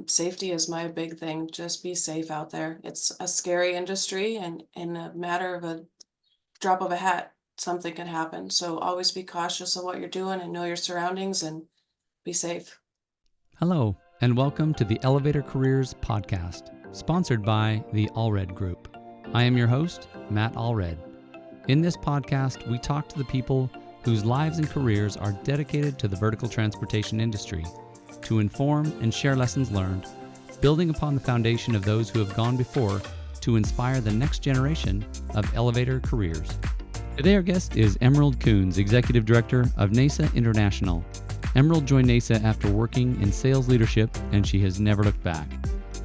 Safety is my big thing. Just be safe out there. It's a scary industry, and in a matter of a drop of a hat, something can happen. So always be cautious of what you're doing and know your surroundings and be safe. Hello, and welcome to the Elevator Careers Podcast, sponsored by the Allred Group. I am your host, Matt Allred. In this podcast, we talk to the people whose lives and careers are dedicated to the vertical transportation industry to inform and share lessons learned, building upon the foundation of those who have gone before to inspire the next generation of elevator careers. Today, our guest is Emerald Kuhns, Executive Director of NAESA International. Emerald joined NAESA after working in sales leadership, and she has never looked back.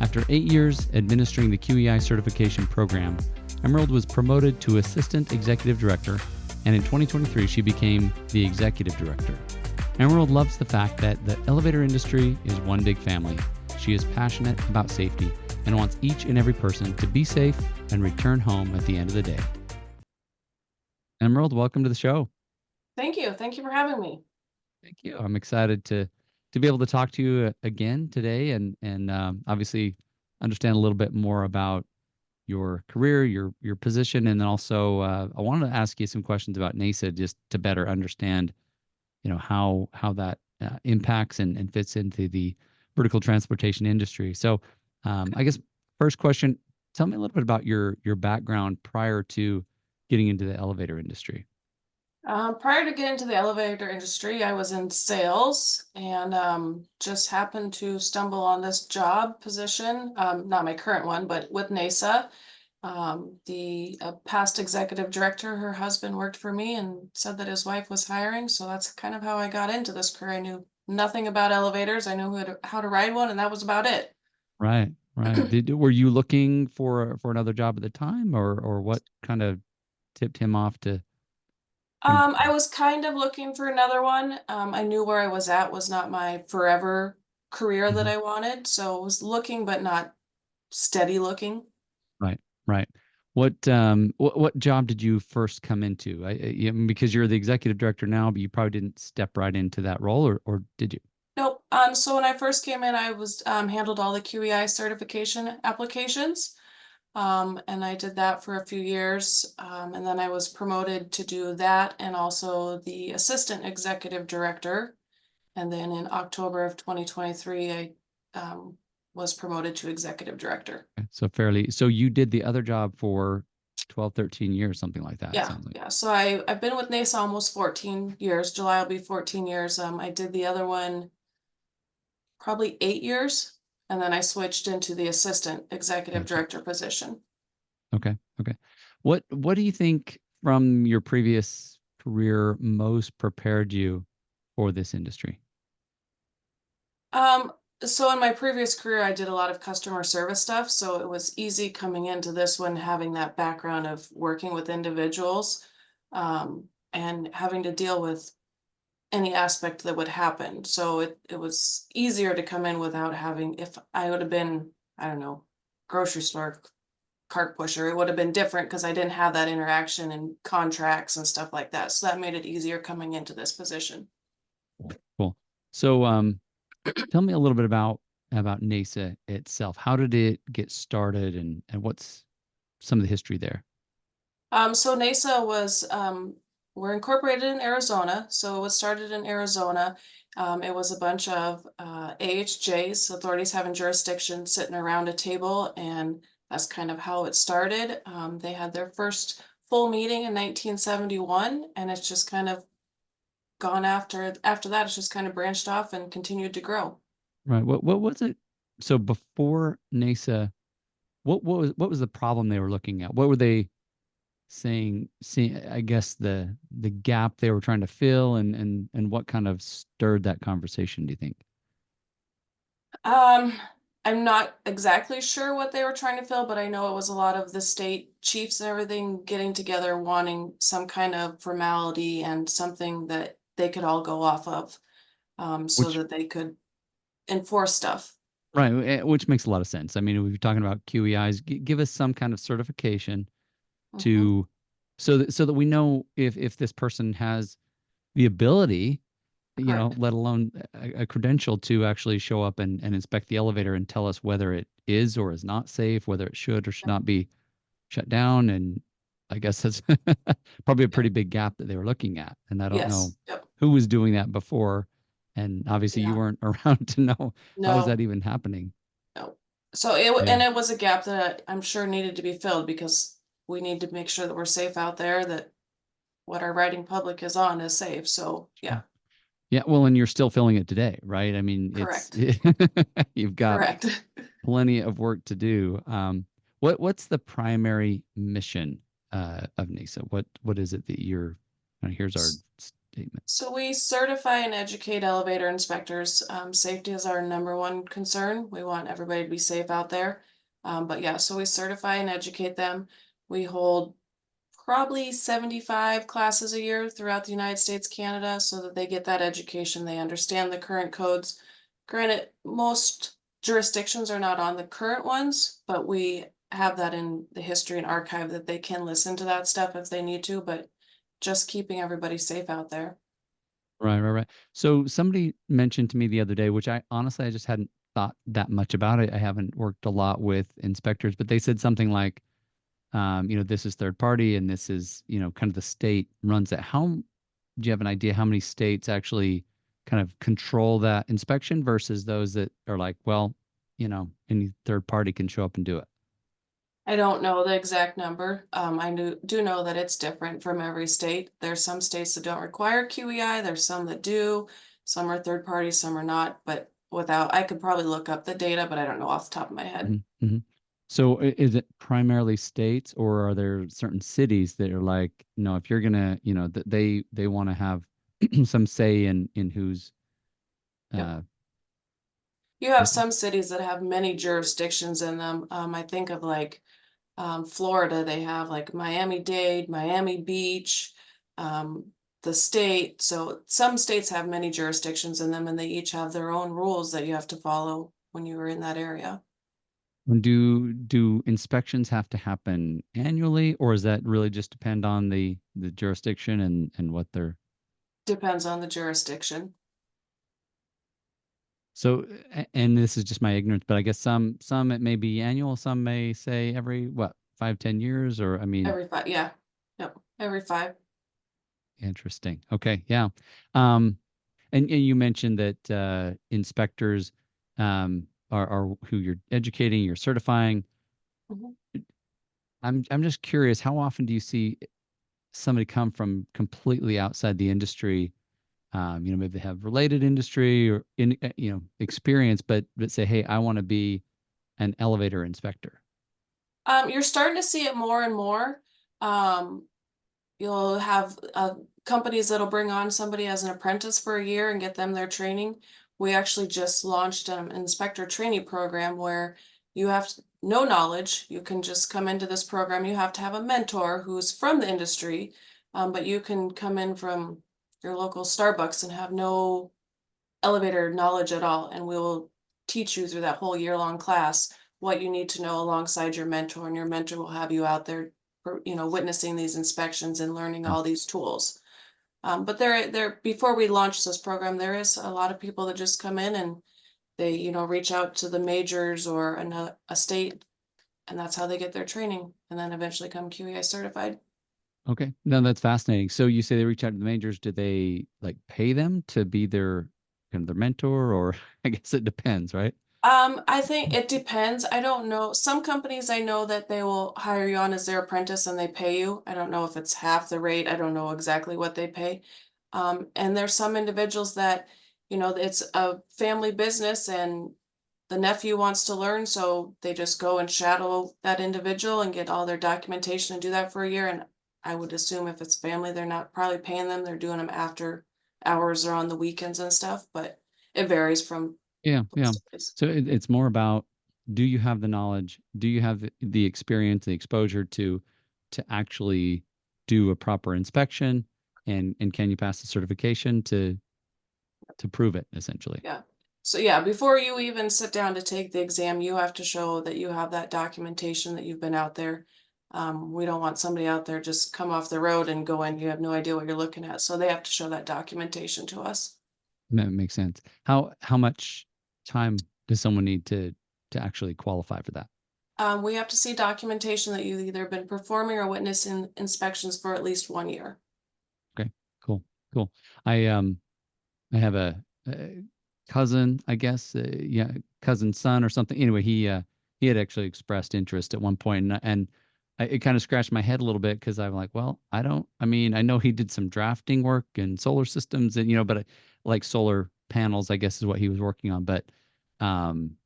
After 8 years administering the QEI certification program, Emerald was promoted to Assistant Executive Director, and in 2023, she became the Executive Director. Emerald loves the fact that the elevator industry is one big family. She is passionate about safety and wants each and every person to be safe and return home at the end of the day. Emerald, welcome to the show. Thank you. Thank you for having me. Thank you. I'm excited to be able to talk to you again today and obviously understand a little bit more about your career, your position, and then also I wanted to ask you some questions about NAESA just to better understand, how that impacts and fits into the vertical transportation industry. So, I guess first question: tell me a little bit about your background prior to getting into the elevator industry. Prior to getting into the elevator industry, I was in sales and just happened to stumble on this job position. Not my current one, but with NAESA. The past executive director, her husband worked for me and said that his wife was hiring. So that's kind of how I got into this career. I knew nothing about elevators. I knew how to ride one, and that was about it. Right, right. Were you looking for another job at the time, or what kind of tipped him off to bring? I was kind of looking for another one. I knew where I was at was not my forever career that Mhm. I wanted. So I was looking, but not steady looking. Right, right. What job did you first come into? Because you're the executive director now, but you probably didn't step right into that role, or did you? Nope. So when I first came in, I was handled all the QEI certification applications. And I did that for a few years. And then I was promoted to do that and also the assistant executive director. And then in October of 2023, I was promoted to executive director. Okay, so you did the other job for 12, 13 years, something like that, it Yeah, sounds like. yeah. So I've been with NAESA almost 14 years. July will be 14 years. I did the other one probably 8 years, and then I switched into the assistant executive Gotcha. director position. Okay, okay. What do you think from your previous career most prepared you for this industry? Um, so in my previous career, I did a lot of customer service stuff, so it was easy coming into this one, having that background of working with individuals, and having to deal with any aspect that would happen. So it was easier to come in without having, if I would have been, I don't know, grocery store cart pusher, it would have been different because I didn't have that interaction and contracts and stuff like that. So that made it easier coming into this position. Cool. So, tell me a little bit about NAESA itself. How did it get started, and what's some of the history there? So NAESA was, we're incorporated in Arizona. So it was started in Arizona. It was a bunch of AHJs, authorities having jurisdiction, sitting around a table, and that's kind of how it started. They had their first full meeting in 1971, and it's just kind of gone after that. It's just kind of branched off and continued to grow. Right. What was it? So before NAESA, what was the problem they were looking at? What were they saying? See, I guess the gap they were trying to fill, and what kind of stirred that conversation, do you think? Um, I'm not exactly sure what they were trying to fill, but I know it was a lot of the state chiefs and everything getting together, wanting some kind of formality and something that they could all go off of, so Which that they could enforce stuff. right, which makes a lot of sense. I mean, we're talking about QEIs. Give us some kind of certification Hmm. to so that we know if this person has the ability Correct. let alone a credential to actually show up and inspect the elevator and tell us whether it is or is not safe, whether it should or should not be shut down. And I guess that's probably a Yep. pretty big gap that they were looking at. And I don't know Yes. Yep. who was doing that before. And obviously you Yeah. weren't around to know how is No. that even happening. No. So Yeah. and it was a gap that I'm sure needed to be filled because we need to make sure that we're safe out there, that what our riding public is on is safe. So yeah, Sure. Yeah. Well, and you're still filling it today, right? I mean, it's correct. you've got Correct. plenty of work to do. What's the primary mission of NESA? What is it that you're? Here's our statement. So we certify and educate elevator inspectors. Safety is our number one concern. We want everybody to be safe out there. But yeah, so we certify and educate them. We hold probably 75 classes a year throughout the United States, Canada, so that they get that education. They understand the current codes. Granted, most jurisdictions are not on the current ones, but we have that in the history and archive that they can listen to that stuff if they need to, but just keeping everybody safe out there. Right, right, right. So somebody mentioned to me the other day, which I just hadn't thought that much about it. I haven't worked a lot with inspectors, but they said something like, this is third party and this is, kind of the state runs it. Do you have an idea how many states actually kind of control that inspection versus those that are like, well, any third party can show up and do it? I don't know the exact number. Do know that it's different from every state. There's some states that don't require QEI. There's some that do. Some are third party, some are not. But I could probably look up the data, but I don't know off the top of my head. Mhm, mhm. So is it primarily states, or are there certain cities that are like, no, if you're gonna, that they want to have some say in who's Yep. uh You have okay. some cities that have many jurisdictions in them. I think of like Florida, they have like Miami-Dade, Miami Beach, um, the state. So some states have many jurisdictions in them, and they each have their own rules that you have to follow when you are in that area. And do inspections have to happen annually, or does that really just depend on the jurisdiction and what they're Depends on the jurisdiction. so and this is just my ignorance, but I guess some it may be annual, some may say every what, 5, 10 years, or I mean, Every 5, yeah. Yep, every 5. interesting. Okay, yeah. Um, and you mentioned that inspectors are who you're educating, you're certifying. Mhm. I'm just curious, how often do you see somebody come from completely outside the industry? Maybe they have related industry or experience, but say, hey, I want to be an elevator inspector. You're starting to see it more and more. Um, you'll have companies that'll bring on somebody as an apprentice for a year and get them their training. We actually just launched an inspector training program where you have no knowledge. You can just come into this program. You have to have a mentor who's from the industry, but you can come in from your local Starbucks and have no elevator knowledge at all, and we will teach you through that whole year-long class what you need to know alongside your mentor, and your mentor will have you out there, witnessing these inspections and learning Yeah. all these tools. But there before we launch this program, there is a lot of people that just come in and they, reach out to the majors or a state, and that's how they get their training, and then eventually come QEI certified. Okay. No, that's fascinating. So you say they reach out to the majors. Do they like pay them to be their kind of their mentor, or I guess it depends, right? I think it depends. I don't know. Some companies I know that they will hire you on as their apprentice and they pay you. I don't know if it's half the rate. I don't know exactly what they pay. And there's some individuals that, it's a family business and the nephew wants to learn, so they just go and shadow that individual and get all their documentation and do that for a year. And I would assume if it's family, they're not probably paying them. They're doing them after hours or on the weekends and stuff, but it varies from Yeah, place yeah. to place. So it's more about, do you have the knowledge? Do you have the experience, the exposure to actually do a proper inspection, and can you pass the certification to prove it essentially? Yeah. So yeah, before you even sit down to take the exam, you have to show that you have that documentation that you've been out there. We don't want somebody out there just come off the road and go in, you have no idea what you're looking at. So they have to show that documentation to us. That makes sense. How much time does someone need to actually qualify for that? We have to see documentation that you've either been performing or witnessing inspections for at least 1 year. Okay, cool, cool. I I have a cousin, I guess, yeah, cousin's son or something. Anyway, he had actually expressed interest at one point, and it kind of scratched my head a little bit because I'm like, well, I don't. I mean, I know he did some drafting work and solar systems, and but like solar panels, I guess, is what he was working on. But um,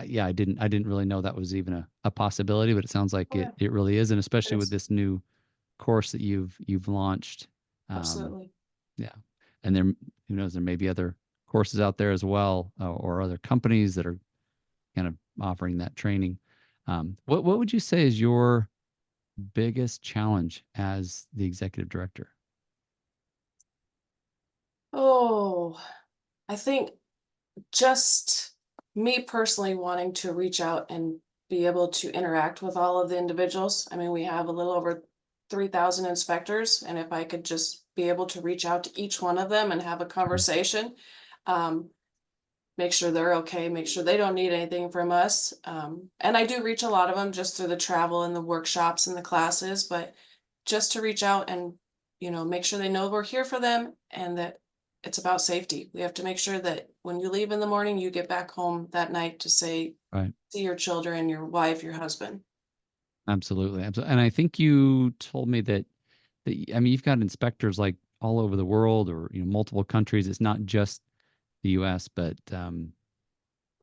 yeah, I didn't really know that was even a possibility, but it sounds like Oh, yeah, it really is, and it especially with is. this new course that you've launched. Um, Absolutely. yeah. And there, who knows, there may be other courses out there as well, or other companies that are kind of offering that training. What would you say is your biggest challenge as the executive director? Oh, I think just me personally wanting to reach out and be able to interact with all of the individuals. I mean, we have a little over 3,000 inspectors, and if I could just be able to reach out to each one of them and have a Sure. conversation, um, make sure they're okay, make sure they don't need anything from us. And I do reach a lot of them just through the travel and the workshops and the classes, but just to reach out and, make sure they know we're here for them and that it's about safety. We have to make sure that when you leave in the morning, you get back home that night to say, Right. see your children, your wife, your husband. Absolutely. Absolutely. And I think you told me I mean, you've got inspectors like all over the world, or multiple countries. It's not just the U.S., but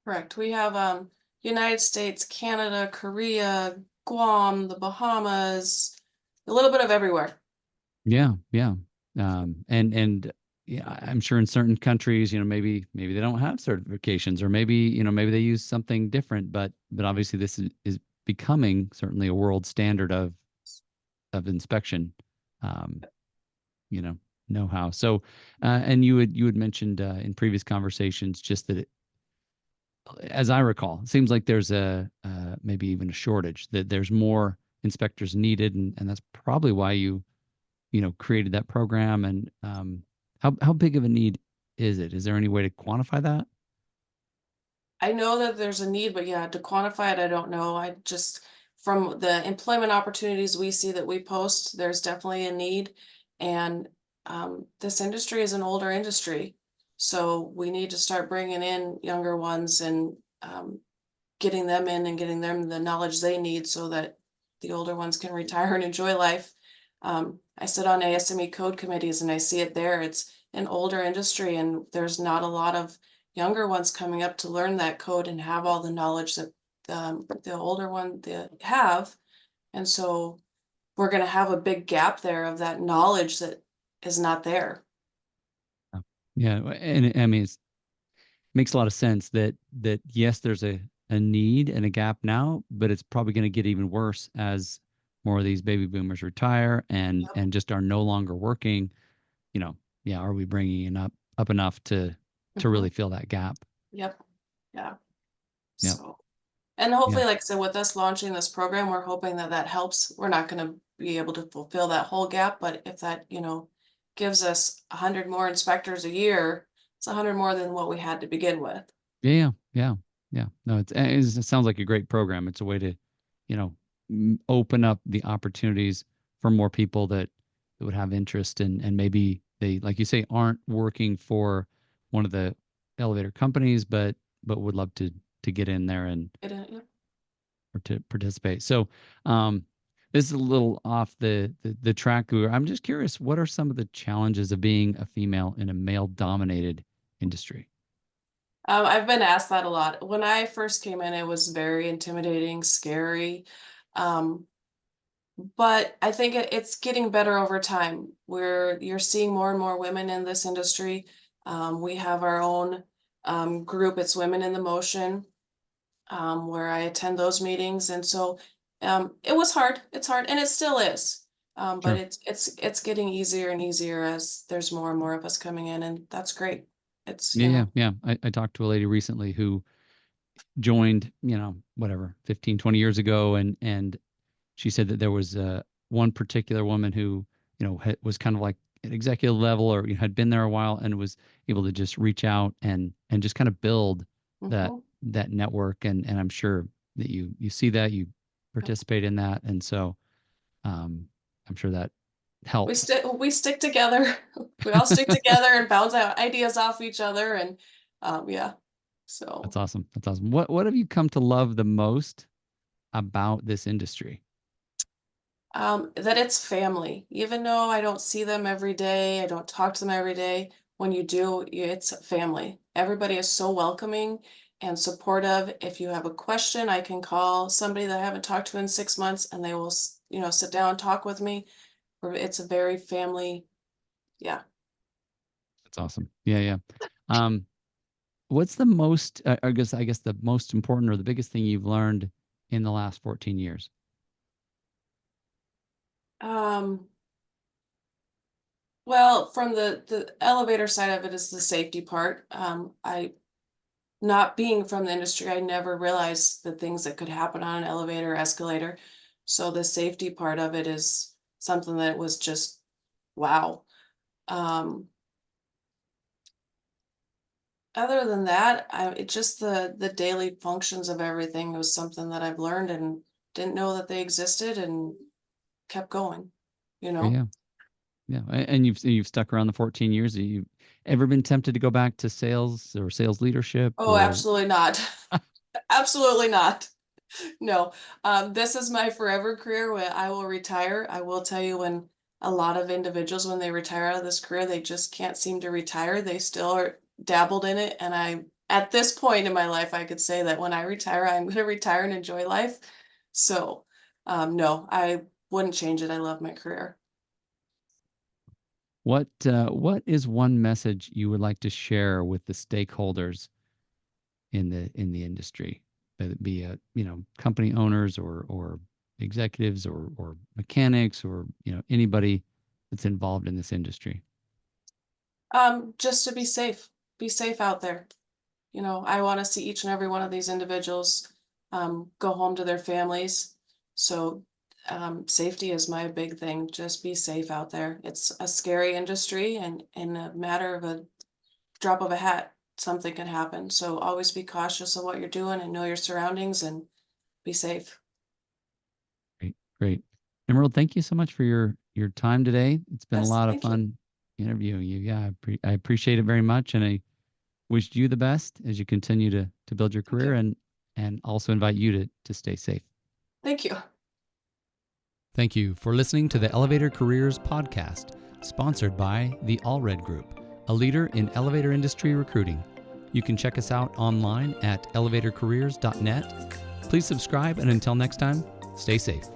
Correct. We have United States, Canada, Korea, Guam, the Bahamas, a little bit of everywhere. yeah, yeah. And yeah, I'm sure in certain countries, maybe they don't have certifications, or maybe they use something different, but obviously this is becoming certainly a world standard of inspection, um, you know, know-how. So, and you had mentioned in previous conversations just that as I recall, it seems like there's a maybe even a shortage, that there's more inspectors needed, and that's probably why you created that program. And how big of a need is it? Is there any way to quantify that? I know that there's a need, but yeah, to quantify it, I don't know. I just, from the employment opportunities we see that we post, there's definitely a need. And this industry is an older industry. So we need to start bringing in younger ones and getting them in and getting them the knowledge they need so that the older ones can retire and enjoy life. I sit on ASME code committees and I see it there. It's an older industry and there's not a lot of younger ones coming up to learn that code and have all the knowledge that the older one they have. And so we're going to have a big gap there of that knowledge that is not there. Yeah, yeah, and I mean, it makes a lot of sense that yes, there's a need and a gap now, but it's probably going to get even worse as more of these baby boomers retire Yep. and just are no longer working. Yeah, are we bringing it up enough to Hmm. really fill that gap? Yep. Yeah. Yep. So, and Yeah. hopefully, like I said, with us launching this program, we're hoping that that helps. We're not going to be able to fulfill that whole gap, but if that, gives us 100 more inspectors a year, it's 100 more than what we had to begin with. Yeah, yeah, yeah, yeah. No, it sounds like a great program. It's a way to, open up the opportunities for more people that would have interest, and maybe they, like you say, aren't working for one of the elevator companies, but would love to get in there and Yeah. or to participate. So, this is a little off the track. I'm just curious, what are some of the challenges of being a female in a male-dominated industry? I've been asked that a lot. When I first came in, it was very intimidating, scary. Um, but I think it's getting better over time. You're seeing more and more women in this industry. We have our own group. It's Women in the Motion, where I attend those meetings, and so it was hard. It's hard, and it still is. But Sure. it's getting easier and easier as there's more and more of us coming in, and that's great. It's Yeah, yeah, yeah. I talked to a lady recently who joined, whatever, 15, 20 years ago. And she said that there was one particular woman who, was kind of like at executive level or had been there a while and was able to just reach out and just kind of build that Mhm. that network. And I'm sure that you see that, you Yep. participate in that. And so I'm sure that We helps. stick together. We all stick together and bounce out ideas off each other, and yeah. That's So awesome. That's awesome. What have you come to love the most about this industry? that it's family. Even though I don't see them every day, I don't talk to them every day. When you do, it's family. Everybody is so welcoming and supportive. If you have a question, I can call somebody that I haven't talked to in 6 months, and they will, sit down and talk with me. It's a very family. Yeah. That's awesome. Yeah, yeah. Um, what's the most, I guess the most important or the biggest thing you've learned in the last 14 years? Um, well, from the elevator side of it is the safety part. I Not being from the industry, I never realized the things that could happen on an elevator or escalator. So the safety part of it is something that was just wow. Um, Other than that, it just the daily functions of everything was something that I've learned and didn't know that they existed and kept going, you know? Yeah, yeah. And you've stuck around the 14 years. Have you ever been tempted to go back to sales or sales leadership Oh, or absolutely not. Absolutely not. No, this is my forever career where I will retire. I will tell you, when a lot of individuals, when they retire out of this career, they just can't seem to retire. They still are dabbled in it. And at this point in my life, I could say that when I retire, I'm going to retire and enjoy life. So, no, I wouldn't change it. I love my career. what is one message you would like to share with the stakeholders in the industry, whether it be company owners or executives or mechanics or anybody that's involved in this industry? Just to be safe out there. I want to see each and every one of these individuals go home to their families. So, safety is my big thing. Just be safe out there. It's a scary industry, and in a matter of a drop of a hat, something can happen. So, always be cautious of what you're doing and know your surroundings and be safe. Great, great. Emerald, thank you so much for your time today. It's been a Yes, lot of thank you. fun interviewing you. Yeah, I appreciate it very much, and I wish you the best as you continue to build your Thank career, you. and also invite you to stay safe. Thank you. Thank you for listening to the Elevator Careers Podcast, sponsored by the Allred Group, a leader in elevator industry recruiting. You can check us out online at elevatorcareers.net. Please subscribe, and until next time, stay safe.